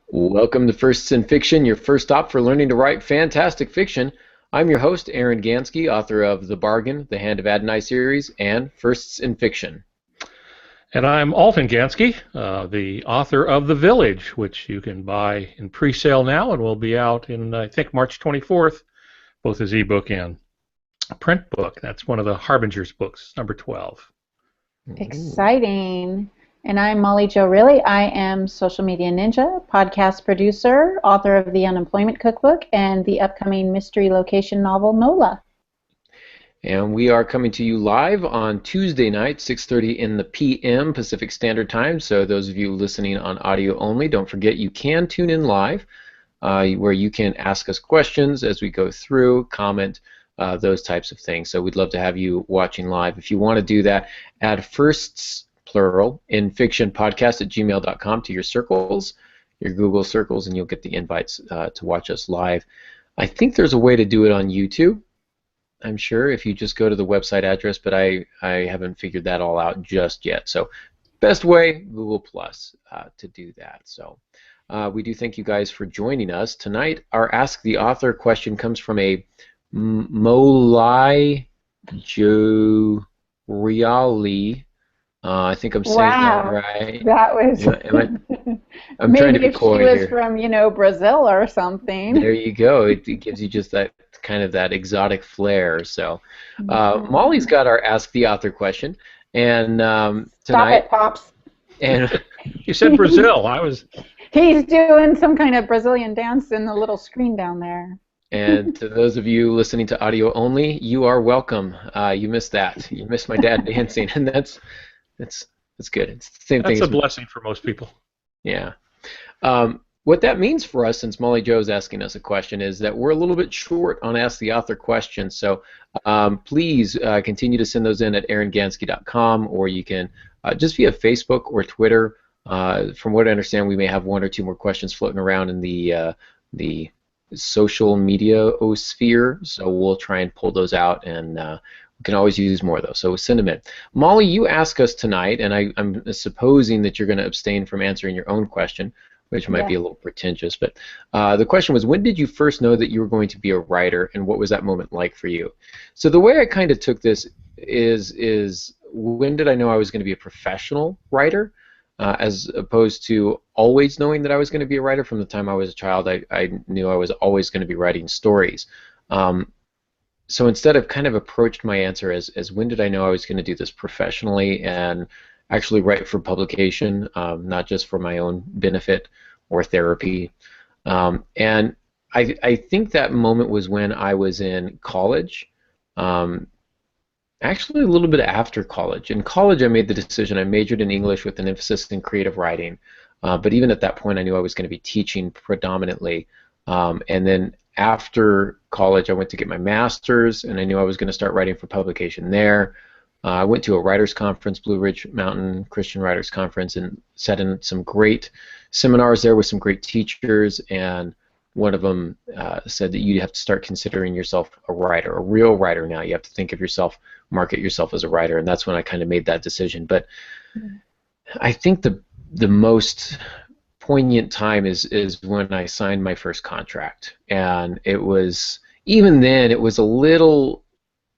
Welcome to Firsts in Fiction, your first stop for learning to write fantastic fiction. I'm your host, Aaron Gansky, author of The Bargain, The Hand of Adonai series, and Firsts in Fiction. And I'm Alton Gansky, the author of The Village, which you can buy in pre-sale now and will be out in, I think, March 24th, both as ebook and a print book. That's one of the Harbinger's books, number 12. Exciting. And I'm Molly Jo Riley. I am social media ninja, podcast producer, author of the Unemployment Cookbook, and the upcoming mystery location novel, NOLA. And we are coming to you live on Tuesday night, 6:30 in the p.m. Pacific Standard Time. So those of you listening on audio only, don't forget you can tune in live, where you can ask us questions as we go through, comment, those types of things. So we'd love to have you watching live. If you want to do that, add firsts, plural, in fiction podcast at gmail.com to your circles, your Google circles, and you'll get the invites to watch us live. I think there's a way to do it on YouTube. I'm sure if you just go to the website address, but I haven't figured that all out just yet. So best way, Google Plus, to do that. So we do thank you guys for joining us. Tonight, our Ask the Author question comes from a Molai Joriali. I think I'm saying that right. That was... I'm trying to be coy here. Maybe if she was from, Brazil or something. There you go. It gives you just that kind of that exotic flair. So Molly's got our Ask the Author question. And tonight... Stop it, Pops. And You said Brazil. He's doing some kind of Brazilian dance in the little screen down there. And to those of you listening to audio only, you are welcome. You missed that. You missed my dad dancing, and that's good. It's the same thing. That's a blessing for most people. Yeah. What that means for us, since Molly Jo's asking us a question, is that we're a little bit short on Ask the Author questions. So please continue to send those in at aarongansky.com, or you can just via Facebook or Twitter. From what I understand, we may have one or two more questions floating around in the social media sphere, so we'll try and pull those out, and we can always use more of those, so send them in. Molly, you ask us tonight, and I'm supposing that you're going to abstain from answering your own question, which might be a little pretentious, but the question was, when did you first know that you were going to be a writer, and what was that moment like for you? So the way I kind of took this is when did I know I was going to be a professional writer? As opposed to always knowing that I was going to be a writer. From the time I was a child, I knew I was always going to be writing stories. So instead, I've kind of approached my answer as when did I know I was going to do this professionally and actually write for publication, not just for my own benefit or therapy. And I think that moment was when I was in college. Actually, a little bit after college. In college, I made the decision. I majored in English with an emphasis in creative writing. But even at that point, I knew I was going to be teaching predominantly. And then after college, I went to get my master's, and I knew I was going to start writing for publication there. I went to a writers' conference, Blue Ridge Mountain Christian Writers Conference, and sat in some great seminars there with some great teachers. And one of them said that you have to start considering yourself a writer, a real writer now. You have to think of yourself, market yourself as a writer, and that's when I kind of made that decision. But I think the most poignant time is when I signed my first contract, and it was, even then, it was a little,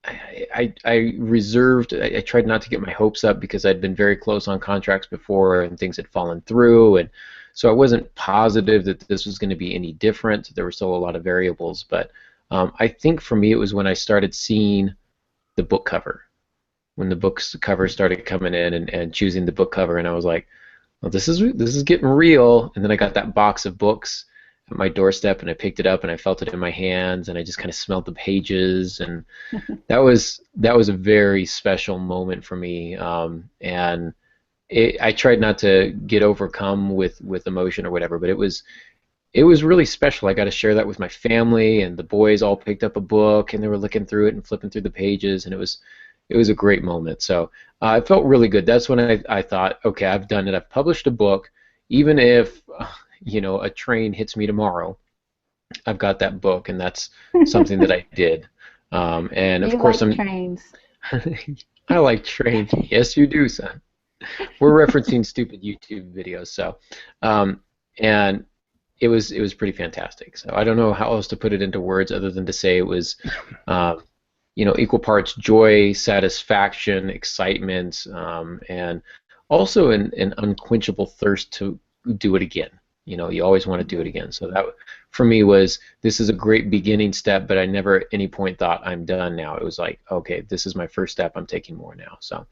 I reserved, I tried not to get my hopes up because I'd been very close on contracts before and things had fallen through, and so I wasn't positive that this was going to be any different. There were still a lot of variables, but I think for me it was when I started seeing the book cover, when the book cover started coming in and choosing the book cover, and I was like, well, this is getting real. And then I got that box of books at my doorstep, and I picked it up and I felt it in my hands, and I just kind of smelled the pages, and that was a very special moment for me. And I tried not to get overcome with emotion or whatever, but it was really special. I got to share that with my family, and the boys all picked up a book and they were looking through it and flipping through the pages, and it was a great moment. So it felt really good. That's when I thought, okay, I've done it. I've published a book. Even if a train hits me tomorrow, I've got that book, and that's something that I did. And of course, like trains. I like trains. Yes, you do, son. We're referencing stupid YouTube videos. So, and it was pretty fantastic. So I don't know how else to put it into words other than to say it was, equal parts joy, satisfaction, excitement, and also an unquenchable thirst to do it again. You always want to do it again. So that, for me, was this is a great beginning step, but I never at any point thought I'm done now. It was like, okay, this is my first step. I'm taking more now. So,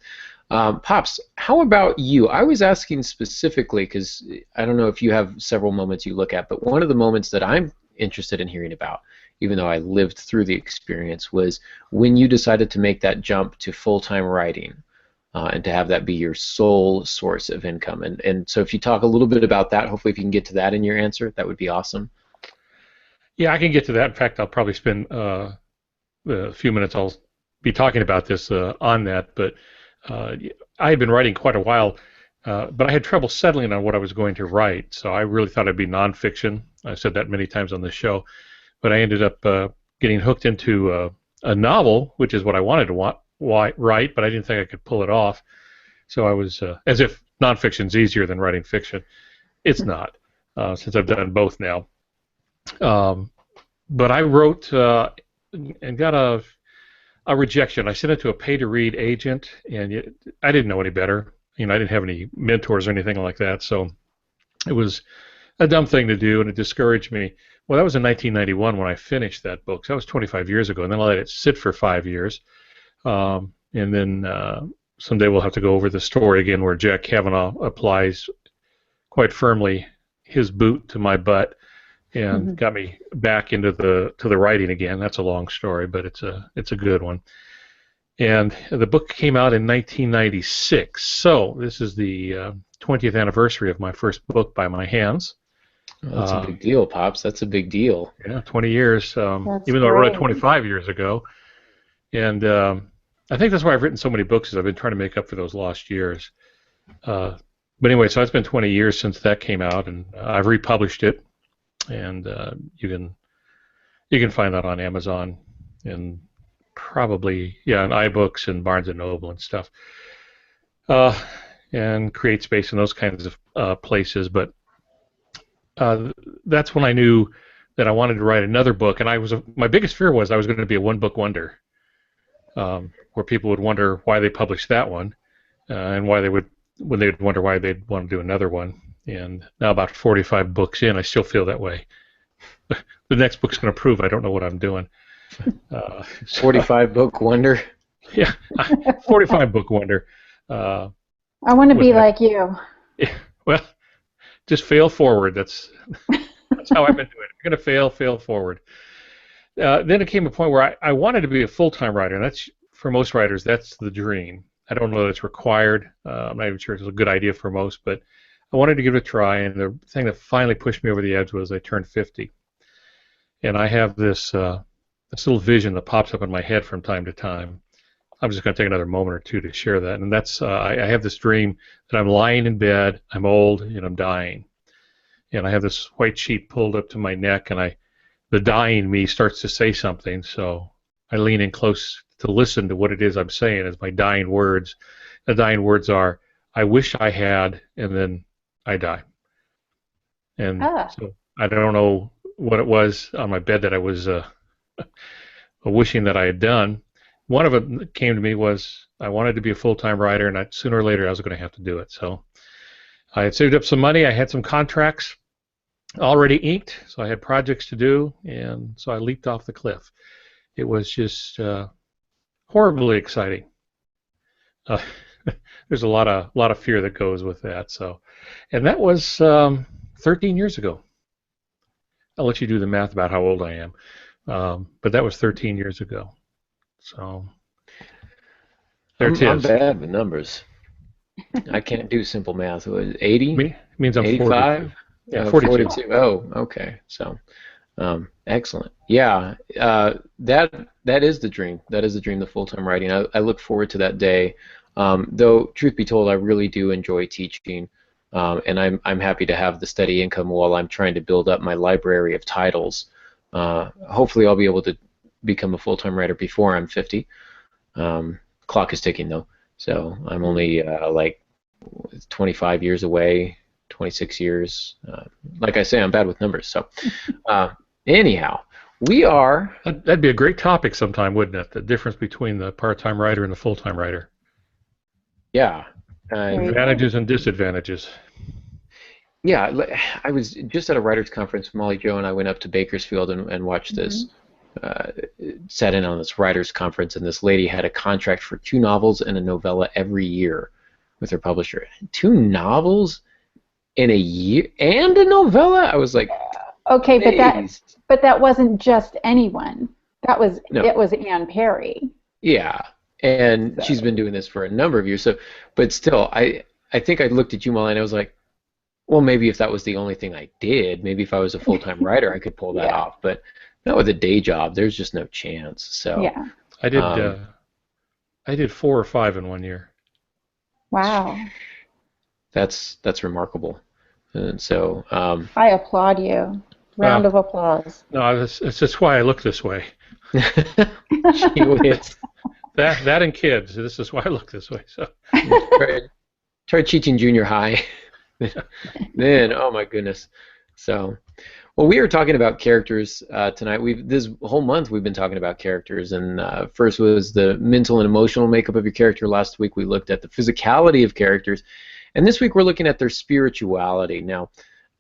Pops, how about you? I was asking specifically because I don't know if you have several moments you look at, but one of the moments that I'm interested in hearing about, even though I lived through the experience, was when you decided to make that jump to full-time writing. And to have that be your sole source of income. And so if you talk a little bit about that, hopefully if you can get to that in your answer, that would be awesome. Yeah, I can get to that. In fact, I'll probably spend a few minutes I'll be talking about this on that. But I had been writing quite a while, but I had trouble settling on what I was going to write. So I really thought I'd be nonfiction. I've said that many times on this show. But I ended up getting hooked into a novel, which is what I wanted to write, but I didn't think I could pull it off. So I was, as if nonfiction's easier than writing fiction. It's not, since I've done both now. But I wrote and got a rejection. I sent it to a pay-to-read agent, and I didn't know any better. I didn't have any mentors or anything like that, so it was a dumb thing to do, and it discouraged me. Well, that was in 1991 when I finished that book, so that was 25 years ago, and then I let it sit for 5 years. And then someday we'll have to go over the story again where Jack Kavanaugh applies quite firmly his boot to my butt and got me back into the writing again. That's a long story, but it's a good one. And the book came out in 1996, so this is the 20th anniversary of my first book by my hands. Oh, that's a big deal, Pops. That's a big deal. Yeah, 20 years, even though I wrote it 25 years ago. And I think that's why I've written so many books, is I've been trying to make up for those lost years. But anyway, so it's been 20 years since that came out, and I've republished it, and you can find that on Amazon and probably in iBooks and Barnes and Noble and stuff, and CreateSpace and those kinds of places. But that's when I knew that I wanted to write another book, and my biggest fear was I was going to be a one-book wonder. Where people would wonder why they published that one, and when they'd wonder why they'd want to do another one. And now, about 45 books in, I still feel that way. The next book's going to prove I don't know what I'm doing. 45 book wonder. Yeah, 45 book wonder. I want to be like you. Yeah, well, just fail forward. That's how I've been doing it. You're going to fail forward. Then it came a point where I wanted to be a full-time writer, and that's, for most writers, that's the dream. I don't know that it's required. I'm not even sure it's a good idea for most, but I wanted to give it a try, and the thing that finally pushed me over the edge was I turned 50. And I have this little vision that pops up in my head from time to time. I'm just going to take another moment or two to share that, and that's I have this dream that I'm lying in bed, I'm old, and I'm dying. And I have this white sheet pulled up to my neck, and the dying me starts to say something, so I lean in close to listen to what it is I'm saying as my dying words. The dying words are, I wish I had, and then I die. And so I don't know what it was on my bed that I was wishing that I had done. One of them that came to me was I wanted to be a full-time writer, and sooner or later I was going to have to do it. So I had saved up some money. I had some contracts already inked, so I had projects to do, and so I leaped off the cliff. It was just horribly exciting. There's a lot of fear that goes with that. So, and that was 13 years ago. I'll let you do the math about how old I am, but that was 13 years ago. So there it is. I'm bad with numbers. I can't do simple math. What, 80? Means I'm 85? 40. Yeah, 42. Oh, okay. So, excellent. Yeah, that is the dream. That is the dream, the full-time writing. I look forward to that day. Though, truth be told, I really do enjoy teaching, and I'm happy to have the steady income while I'm trying to build up my library of titles. Hopefully, I'll be able to become a full-time writer before I'm 50. Clock is ticking, though, so I'm only like 25 years away. 26 years. Like I say, I'm bad with numbers. So anyhow, we are... That'd be a great topic sometime, wouldn't it? The difference between the part-time writer and the full-time writer. Yeah. Advantages and disadvantages. Yeah, I was just at a writers' conference. Molly Jo and I went up to Bakersfield and watched this. Sat in on this writers' conference, and this lady had a contract for 2 novels and a novella every year with her publisher. 2 novels in a year and a novella? I was like, okay, amazed. but that wasn't just anyone. That was No. It was Anne Perry. Yeah, and she's been doing this for a number of years. So, but still, I think I looked at you, Molly, and I was like, well, maybe if that was the only thing I did, maybe if I was a full-time writer, I could pull that off. But not with a day job. There's just no chance. So yeah, I did 4 or 5 in one year. wow. that's remarkable. And so I applaud you. Round of applause. No, that's just why I look this way. gee whiz. That and kids. This is why I look this way. So Tried teaching junior high. Then, oh my goodness. So, well, we are talking about characters tonight. This whole month we've been talking about characters, and first was the mental and emotional makeup of your character. Last week we looked at the physicality of characters, and this week we're looking at their spirituality. Now,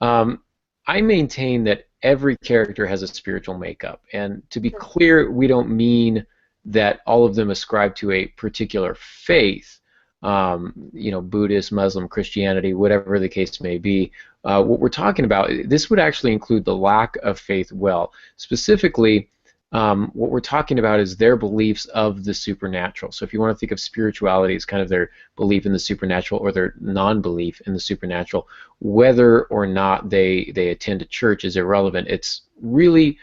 I maintain that every character has a spiritual makeup, and to be clear, we don't mean that all of them ascribe to a particular faith. Buddhist, Muslim, Christianity, whatever the case may be. What we're talking about, this would actually include the lack of faith. Well, specifically, what we're talking about is their beliefs of the supernatural. So if you want to think of spirituality as kind of their belief in the supernatural or their non-belief in the supernatural, whether or not they attend a church is irrelevant. It's really,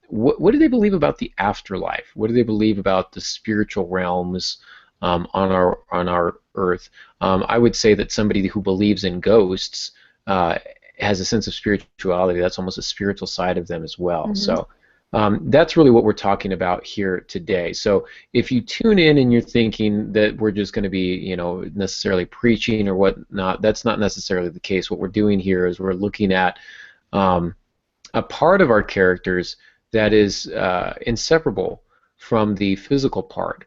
what do they believe about the afterlife? What do they believe about the spiritual realms on our earth? I would say that somebody who believes in ghosts has a sense of spirituality. That's almost a spiritual side of them as well. Mm-hmm. So that's really what we're talking about here today. So if you tune in and you're thinking that we're just going to be, necessarily preaching or whatnot, that's not necessarily the case. What we're doing here is we're looking at a part of our characters that is inseparable from the physical part.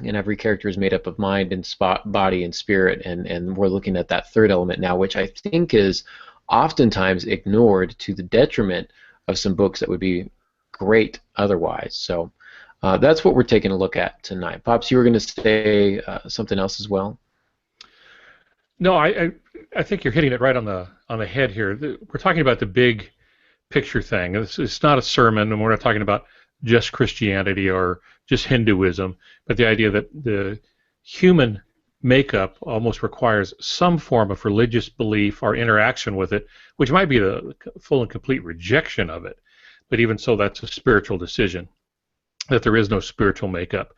And every character is made up of mind and body and spirit, and we're looking at that third element now, which I think is oftentimes ignored to the detriment of some books that would be great otherwise. So that's what we're taking a look at tonight. Pops, you were going to say something else as well? No, I think you're hitting it right on the head here. We're talking about the big picture thing. It's not a sermon, and we're not talking about just Christianity or just Hinduism, but the idea that the human makeup almost requires some form of religious belief or interaction with it, which might be the full and complete rejection of it. But even so, that's a spiritual decision, that there is no spiritual makeup.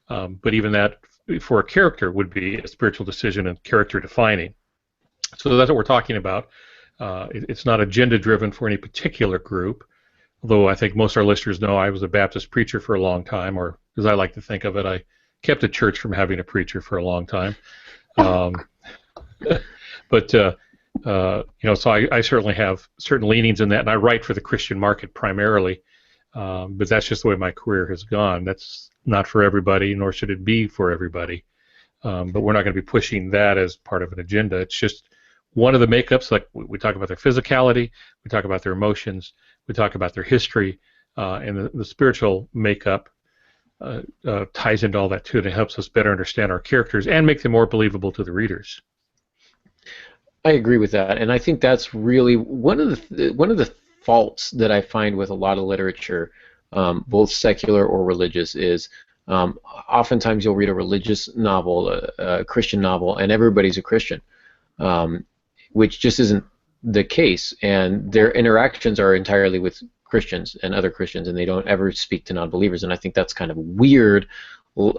But even that, for a character, would be a spiritual decision and character defining. So that's what we're talking about. It's not agenda-driven for any particular group. Although I think most of our listeners know I was a Baptist preacher for a long time, or as I like to think of it, I kept a church from having a preacher for a long time. So I certainly have certain leanings in that, and I write for the Christian market primarily, but that's just the way my career has gone. That's not for everybody, nor should it be for everybody. But we're not going to be pushing that as part of an agenda. It's just one of the makeups. Like we talk about their physicality, we talk about their emotions, we talk about their history, and the spiritual makeup ties into all that too, and it helps us better understand our characters and make them more believable to the readers. I agree with that, and I think that's really one of the faults that I find with a lot of literature, both secular or religious, is oftentimes you'll read a religious novel, a Christian novel, and everybody's a Christian, which just isn't the case, and their interactions are entirely with Christians and other Christians, and they don't ever speak to non-believers, and I think that's kind of a weird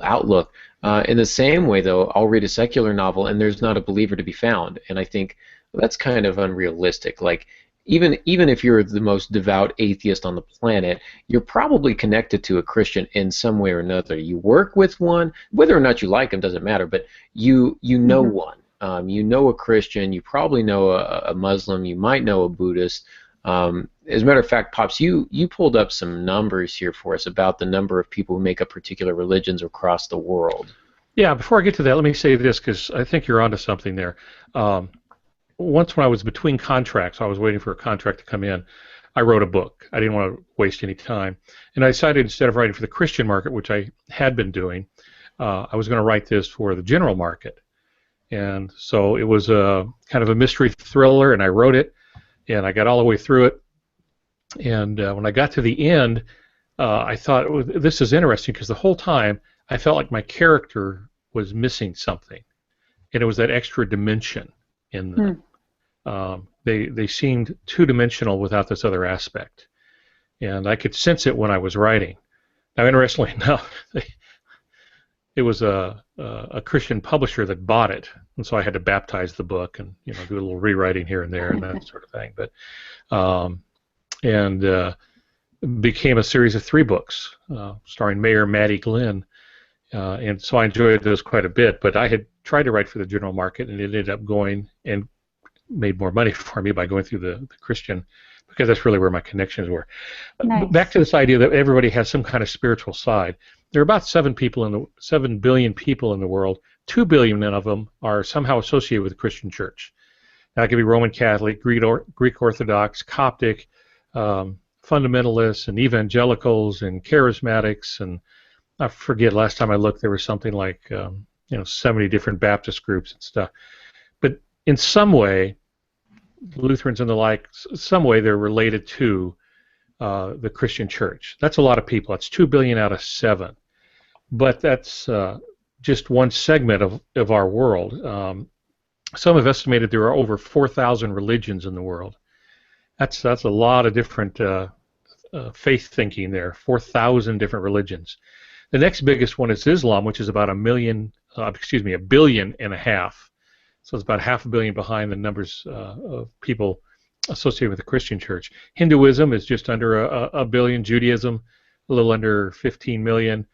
outlook. In the same way, though, I'll read a secular novel and there's not a believer to be found, and I think that's kind of unrealistic. Like, even if you're the most devout atheist on the planet, you're probably connected to a Christian in some way or another. You work with one, whether or not you like them doesn't matter, but you know one. You know a Christian, you probably know a Muslim, you might know a Buddhist. As a matter of fact, Pops, you pulled up some numbers here for us about the number of people who make up particular religions across the world. Yeah, before I get to that, let me say this, because I think you're onto something there. Once when I was between contracts, I was waiting for a contract to come in, I wrote a book. I didn't want to waste any time. And I decided instead of writing for the Christian market, which I had been doing, I was going to write this for the general market. And so it was a kind of a mystery thriller, and I wrote it, and I got all the way through it. And when I got to the end, I thought, well, this is interesting, because the whole time I felt like my character was missing something, and it was that extra dimension in them. They seemed two-dimensional without this other aspect, and I could sense it when I was writing. Now, interestingly enough, it was a Christian publisher that bought it, and so I had to baptize the book and do a little rewriting here and there and that sort of thing. But became a series of 3 books starring Mayor Matty Glenn, and so I enjoyed those quite a bit. But I had tried to write for the general market, and it ended up going and made more money for me by going through the Christian, because that's really where my connections were. Nice. Back to this idea that everybody has some kind of spiritual side. There are about 7 billion people in the world. 2 billion of them are somehow associated with the Christian church. Now, it could be Roman Catholic, Greek Orthodox, Coptic, fundamentalists, and evangelicals, and charismatics, and I forget, last time I looked, there was something like 70 different Baptist groups and stuff. But in some way, Lutherans and the like, some way they're related to the Christian church. That's a lot of people. That's 2 billion out of 7. But that's just one segment of our world. Some have estimated there are over 4,000 religions in the world. That's a lot of different faith thinking there. 4,000 different religions. The next biggest one is Islam, which is about a billion and a half. So it's about 500 million behind the numbers of people associated with the Christian church. Hinduism is just under a billion. Judaism, a little under 15 million.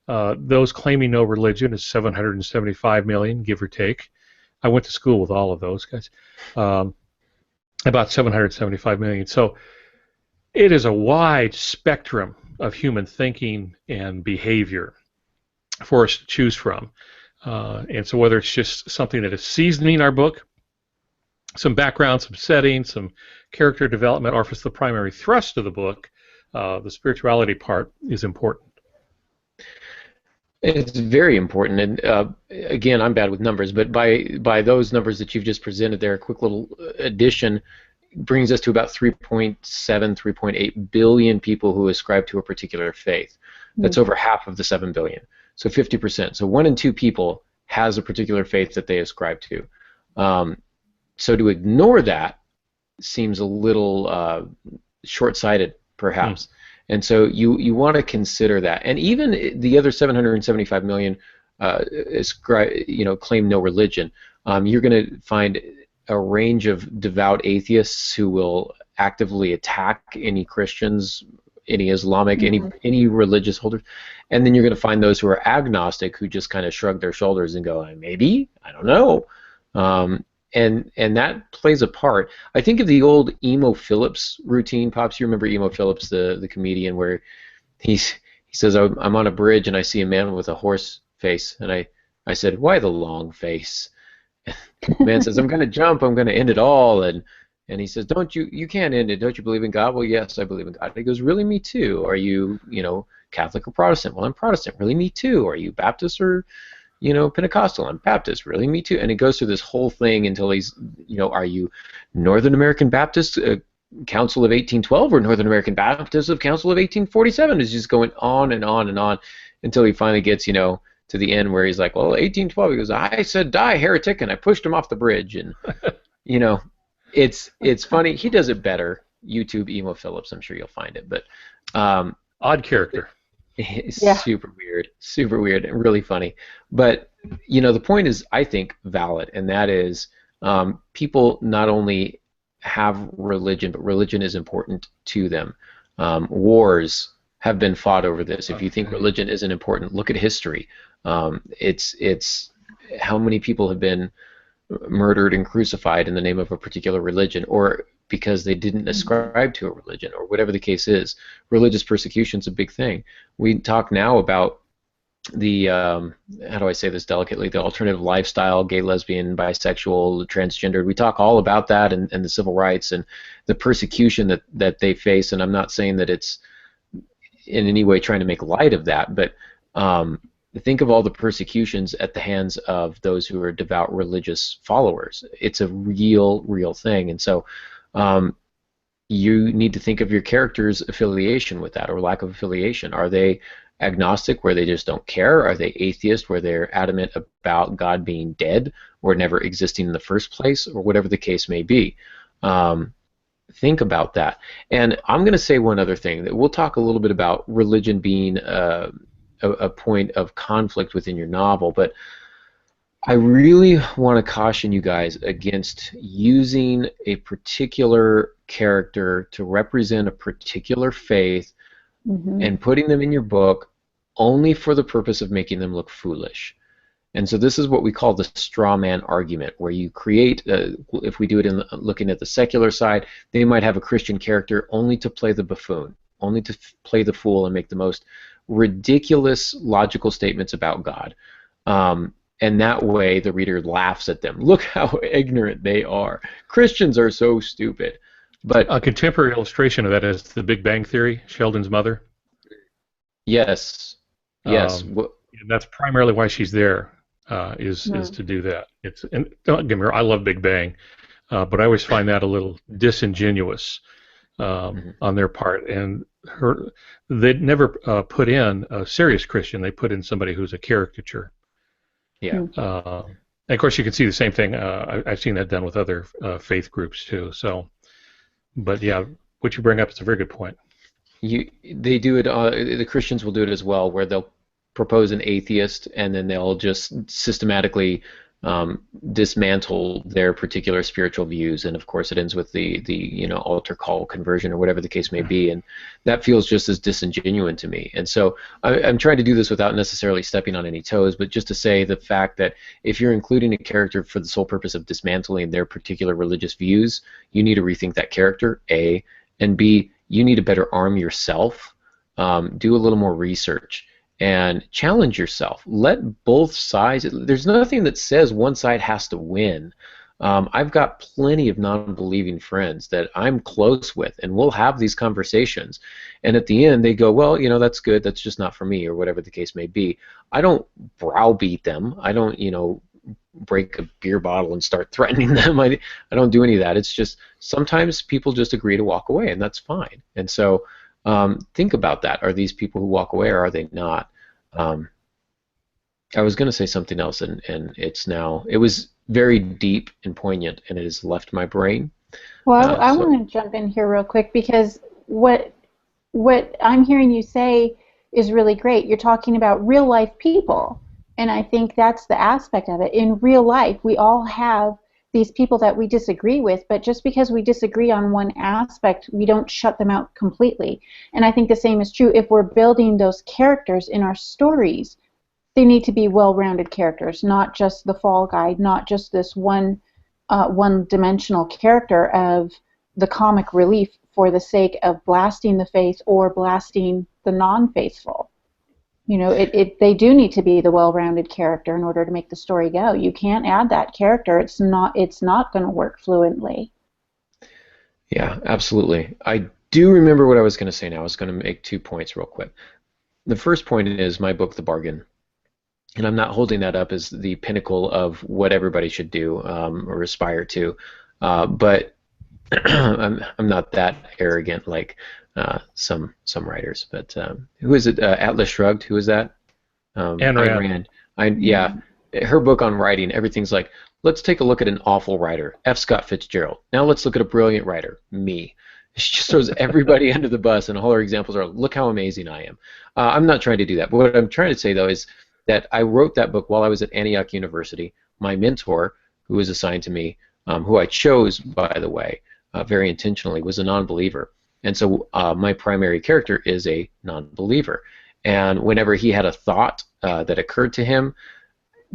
Those claiming no religion is 775 million, give or take. I went to school with all of those guys. About 775 million. So it is a wide spectrum of human thinking and behavior for us to choose from. And so whether it's just something that is seasoning our book, some background, some setting, some character development, or if it's the primary thrust of the book, the spirituality part is important. It's very important, and again, I'm bad with numbers, but by those numbers that you've just presented there, a quick little addition brings us to about 3.7, 3.8 billion people who ascribe to a particular faith. That's over half of the 7 billion, so 50%. So 1 in 2 people has a particular faith that they ascribe to. So to ignore that seems a little short-sighted, perhaps. And so you want to consider that. And even the other 775 million claim no religion. You're going to find a range of devout atheists who will actively attack any Christians, any Islamic, any religious holders. And then you're going to find those who are agnostic who just kind of shrug their shoulders and go, maybe, I don't know. And that plays a part. I think of the old Emo Phillips routine. Pops, you remember Emo Phillips, the comedian, where he says, I'm on a bridge and I see a man with a horse face. And I said, why the long face? And the man says, I'm going to jump. I'm going to end it all. And he says, you can't end it. Don't you believe in God? Well, yes, I believe in God. And he goes, really, me too. Are you, Catholic or Protestant? Well, I'm Protestant. Really, me too. Are you Baptist or Pentecostal? I'm Baptist. Really, me too. And he goes through this whole thing until he's, are you Northern American Baptist Council of 1812 or Northern American Baptist of Council of 1847? He's just going on and on and on until he finally gets, to the end where he's like, well, 1812. He goes, I said, die, heretic, and I pushed him off the bridge. And, it's funny. He does it better. YouTube Emo Phillips. I'm sure you'll find it. But odd character. It's super weird, and really funny. But the point is, I think, valid, and that is, people not only have religion, but religion is important to them. Wars have been fought over this. If you think religion isn't important, look at history. It's how many people have been murdered and crucified in the name of a particular religion, or because they didn't ascribe to a religion, or whatever the case is. Religious persecution is a big thing. We talk now about the how do I say this delicately, the alternative lifestyle, gay, lesbian, bisexual, transgendered. We talk all about that, and the civil rights and the persecution that they face. And I'm not saying that it's in any way trying to make light of that, but think of all the persecutions at the hands of those who are devout religious followers. It's a real thing. And so you need to think of your character's affiliation with that, or lack of affiliation. Are they agnostic, where they just don't care? Are they atheist, where they're adamant about God being dead or never existing in the first place, or whatever the case may be? Think about that. And I'm going to say one other thing, that we'll talk a little bit about religion being a point of conflict within your novel, but I really want to caution you guys against using a particular character to represent a particular faith and putting them in your book only for the purpose of making them look foolish. And so this is what we call the straw man argument, where you create, if we do it in looking at the secular side, they might have a Christian character only to play the buffoon, only to play the fool and make the most ridiculous logical statements about God. And that way the reader laughs at them. Look how ignorant they are. Christians are so stupid. But a contemporary illustration of that is The Big Bang Theory, Sheldon's mother. Yes. And that's primarily why she's there, is to do that. And don't get me wrong, I love Big Bang, but I always find that a little disingenuous on their part. And they'd never put in a serious Christian. They put in somebody who's a caricature. Yeah. And of course, you can see the same thing. I've seen that done with other faith groups too. So, but yeah, what you bring up is a very good point. They do it. The Christians will do it as well, where they'll propose an atheist, and then they'll just systematically dismantle their particular spiritual views. And of course, it ends with the altar call conversion, or whatever the case may be. And that feels just as disingenuous to me. And so I'm trying to do this without necessarily stepping on any toes, but just to say the fact that if you're including a character for the sole purpose of dismantling their particular religious views, you need to rethink that character, A, and B, you need to better arm yourself, do a little more research, and challenge yourself. Let both sides. There's nothing that says one side has to win. I've got plenty of non-believing friends that I'm close with, and we'll have these conversations. And at the end, they go, well, that's good. That's just not for me, or whatever the case may be. I don't browbeat them. I don't, break a beer bottle and start threatening them. I don't do any of that. It's just sometimes people just agree to walk away, and that's fine. And so think about that. Are these people who walk away, or are they not? I was going to say something else, and it was very deep and poignant, and it has left my brain. Well, I want to jump in here real quick, because what I'm hearing you say is really great. You're talking about real life people, and I think that's the aspect of it. In real life, we all have these people that we disagree with, but just because we disagree on one aspect, we don't shut them out completely. And I think the same is true if we're building those characters in our stories. They need to be well-rounded characters, not just the fall guy, not just this one-dimensional character of the comic relief for the sake of blasting the faith or blasting the non-faithful. They do need to be the well-rounded character in order to make the story go. You can't add that character. It's not going to work fluently. Yeah, absolutely. I do remember what I was going to say now. I was going to make 2 points real quick. The first point is my book, The Bargain. And I'm not holding that up as the pinnacle of what everybody should do or aspire to. But I'm not that arrogant like some writers. But who is it? Atlas Shrugged. Who is that? Ayn Rand. Yeah. Her book on writing, everything's like, let's take a look at an awful writer, F. Scott Fitzgerald. Now let's look at a brilliant writer, me. She just throws everybody under the bus, and all her examples are, look how amazing I am. I'm not trying to do that. But what I'm trying to say, though, is that I wrote that book while I was at Antioch University. My mentor, who was assigned to me, who I chose, by the way, very intentionally, was a non-believer. And so my primary character is a non-believer. And whenever he had a thought that occurred to him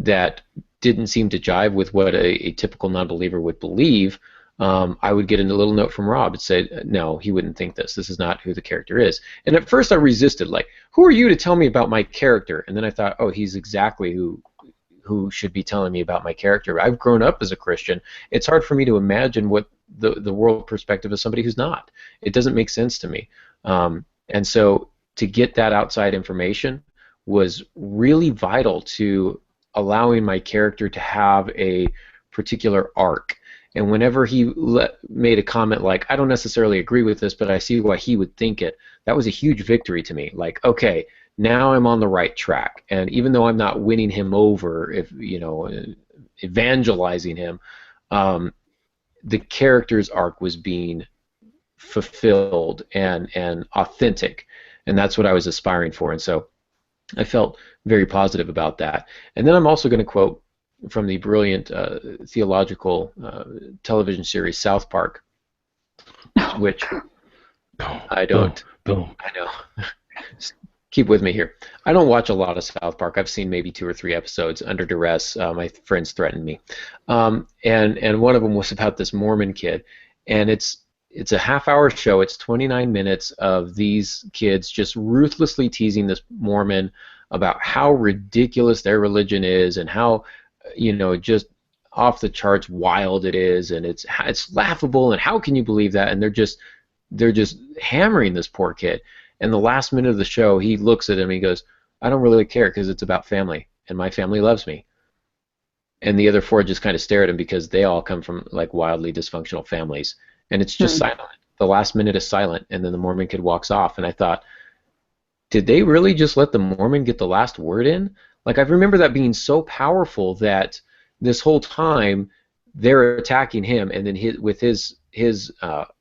that didn't seem to jive with what a typical non-believer would believe, I would get a little note from Rob that said, no, he wouldn't think this. This is not who the character is. And at first I resisted, like, who are you to tell me about my character? And then I thought, oh, he's exactly who should be telling me about my character. I've grown up as a Christian. It's hard for me to imagine what the world perspective of somebody who's not. It doesn't make sense to me. And so to get that outside information was really vital to allowing my character to have a particular arc. And whenever he made a comment like, I don't necessarily agree with this, but I see why he would think it, that was a huge victory to me. Like, okay, now I'm on the right track. And even though I'm not winning him over, if evangelizing him, the character's arc was being fulfilled and authentic. And that's what I was aspiring for. And so I felt very positive about that. And then I'm also going to quote from the brilliant theological television series South Park, which I don't. Boom. I know. Keep with me here. I don't watch a lot of South Park. I've seen maybe 2 or 3 episodes under duress. My friends threatened me, and one of them was about this Mormon kid, and it's a half-hour show. It's 29 minutes of these kids just ruthlessly teasing this Mormon about how ridiculous their religion is and how just off the charts wild it is, and it's laughable, and how can you believe that? And they're just hammering this poor kid. And the last minute of the show, he looks at him and he goes, I don't really care because it's about family, and my family loves me. And the other 4 just kind of stare at him because they all come from like wildly dysfunctional families. And it's just silent. The last minute is silent, and then the Mormon kid walks off. And I thought, did they really just let the Mormon get the last word in? Like, I remember that being so powerful that this whole time they're attacking him, and then with his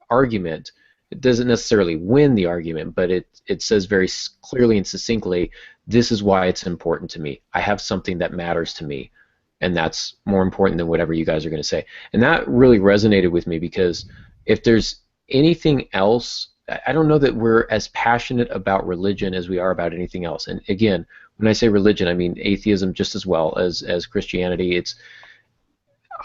argument, it doesn't necessarily win the argument, but it says very clearly and succinctly, this is why it's important to me. I have something that matters to me, and that's more important than whatever you guys are going to say. And that really resonated with me, because if there's anything else, I don't know that we're as passionate about religion as we are about anything else. And again, when I say religion, I mean atheism just as well as Christianity.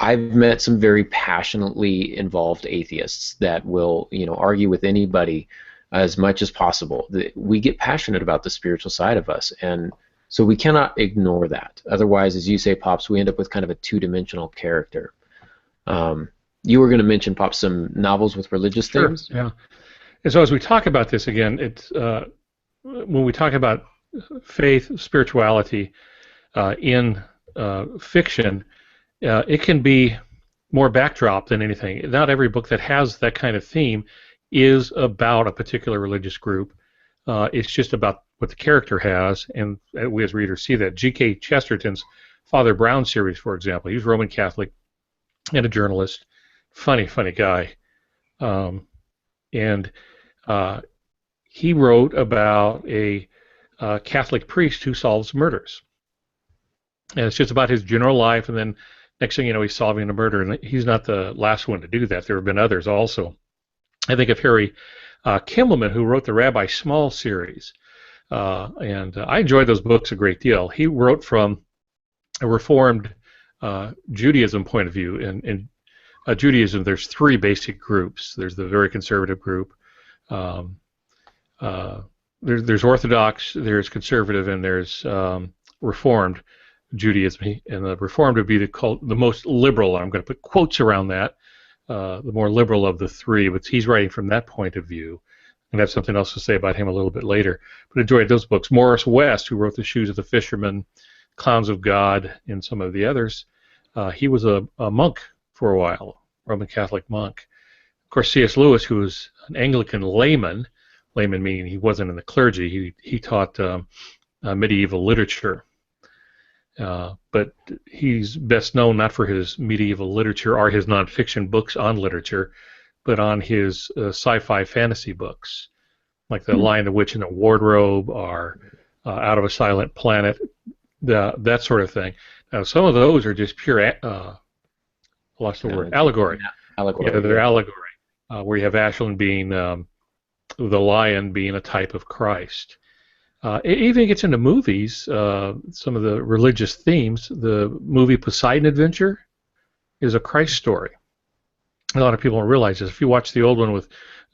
I've met some very passionately involved atheists that will, argue with anybody as much as possible. We get passionate about the spiritual side of us, and so we cannot ignore that. Otherwise, as you say, Pops, we end up with kind of a two-dimensional character. You were going to mention, Pops, some novels with religious themes? Sure, yeah. And so as we talk about this again, it's when we talk about faith, spirituality in fiction, it can be more backdrop than anything. Not every book that has that kind of theme is about a particular religious group. It's just about what the character has, and we as readers see that. G.K. Chesterton's Father Brown series, for example, he was Roman Catholic and a journalist. Funny guy. And he wrote about a Catholic priest who solves murders. And it's just about his general life, and then next thing you know, he's solving a murder. And he's not the last one to do that. There have been others also. I think of Harry Kimmelman, who wrote the Rabbi Small series. And I enjoyed those books a great deal. He wrote from a Reformed Judaism point of view. In Judaism, there's 3 basic groups. There's the very conservative group. There's Orthodox, there's conservative, and there's Reformed Judaism. And the Reformed would be the most liberal. I'm going to put quotes around that. The more liberal of the 3, but he's writing from that point of view. And I have something else to say about him a little bit later. But enjoyed those books. Morris West, who wrote The Shoes of the Fisherman, Clowns of God, and some of the others, he was a monk for a while, Roman Catholic monk. Of course, C.S. Lewis, who was an Anglican layman meaning he wasn't in the clergy, he taught medieval literature. But he's best known not for his medieval literature or his nonfiction books on literature, but on his sci-fi fantasy books, like The Lion, the Witch, and the Wardrobe, or Out of a Silent Planet, that sort of thing. Now, some of those are just pure, allegory. Allegory. Yeah, they're allegory, where you have Aslan being, the lion being a type of Christ. It even gets into movies, some of the religious themes. The movie Poseidon Adventure is a Christ story. A lot of people don't realize this. If you watch the old one with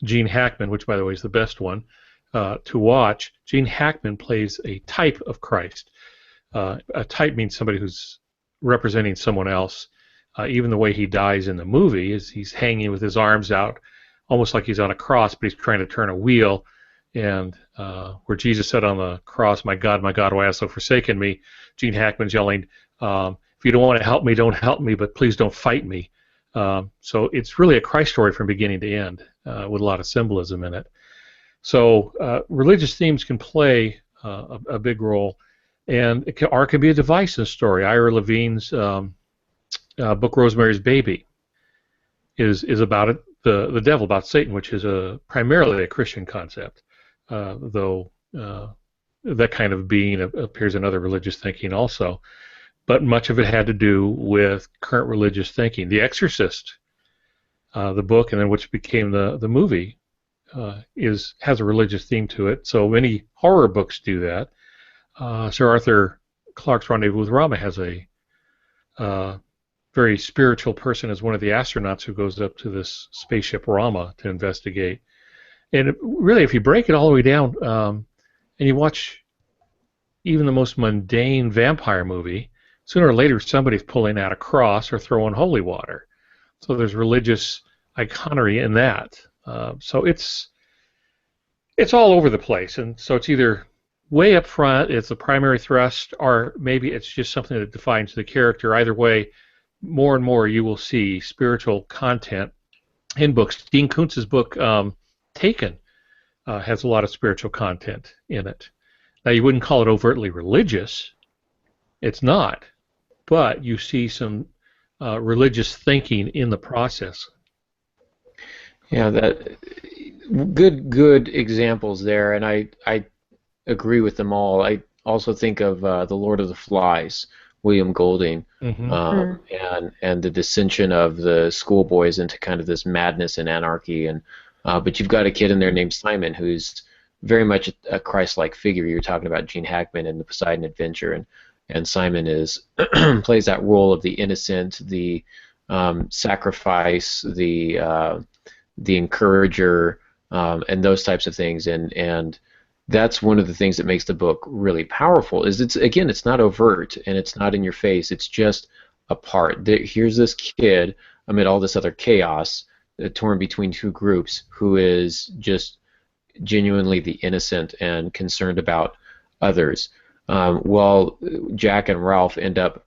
Gene Hackman, which, by the way, is the best one to watch, Gene Hackman plays a type of Christ. A type means somebody who's representing someone else. Even the way he dies in the movie is he's hanging with his arms out, almost like he's on a cross, but he's trying to turn a wheel. And where Jesus said on the cross, my God, why hast thou forsaken me?" Gene Hackman's yelling, "If you don't want to help me, don't help me, but please don't fight me." So it's really a Christ story from beginning to end, with a lot of symbolism in it. So religious themes can play a big role, and it can be a device in a story. Ira Levine's book Rosemary's Baby is about it, the devil, about Satan, which is primarily a Christian concept, though that kind of being appears in other religious thinking also. But much of it had to do with current religious thinking. The Exorcist, the book, and then which became the movie, has a religious theme to it. So many horror books do that. Sir Arthur Clarke's Rendezvous with Rama has a very spiritual person as one of the astronauts who goes up to this spaceship Rama to investigate. And really, if you break it all the way down, and you watch even the most mundane vampire movie, sooner or later somebody's pulling out a cross or throwing holy water. So there's religious iconography in that. So it's all over the place, and so it's either way up front, it's the primary thrust, or maybe it's just something that defines the character. Either way, more and more you will see spiritual content in books. Dean Koontz's book Taken has a lot of spiritual content in it. Now, you wouldn't call it overtly religious. It's not. But you see some religious thinking in the process. Yeah, that good examples there, and I agree with them all. I also think of The Lord of the Flies, William Golding, and the dissension of the schoolboys into kind of this madness and anarchy. And but you've got a kid in there named Simon who's very much a Christ-like figure. You're talking about Gene Hackman in the Poseidon Adventure, and Simon plays that role of the innocent, the sacrifice, the encourager, and those types of things. And that's one of the things that makes the book really powerful. Is it's not overt and it's not in your face. It's just a part. Here's this kid amid all this other chaos, torn between two groups, who is just genuinely the innocent and concerned about others. While Jack and Ralph end up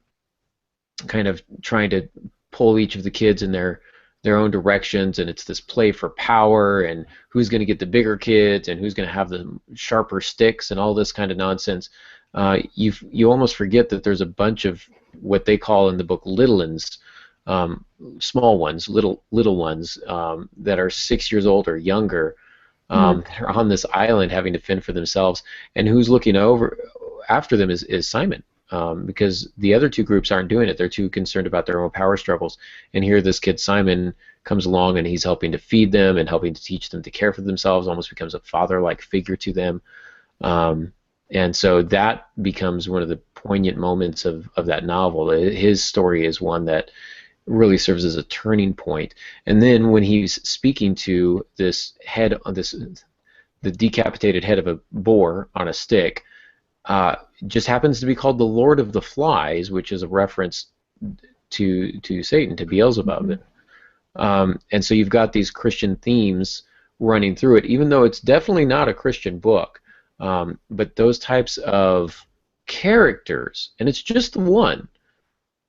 kind of trying to pull each of the kids in their own directions, and it's this play for power and who's going to get the bigger kids and who's going to have the sharper sticks and all this kind of nonsense. You almost forget that there's a bunch of what they call in the book littlins, small ones, little ones that are 6 years old or younger. They're on this island having to fend for themselves, and who's looking after them is Simon. Because the other two groups aren't doing it. They're too concerned about their own power struggles. And here this kid Simon comes along and he's helping to feed them and helping to teach them to care for themselves, almost becomes a father-like figure to them. And so that becomes one of the poignant moments of that novel. His story is one that really serves as a turning point. And then when he's speaking to this head, the decapitated head of a boar on a stick, just happens to be called the Lord of the Flies, which is a reference to Satan, to Beelzebub. And so you've got these Christian themes running through it, even though it's definitely not a Christian book. But those types of characters, and it's just the one,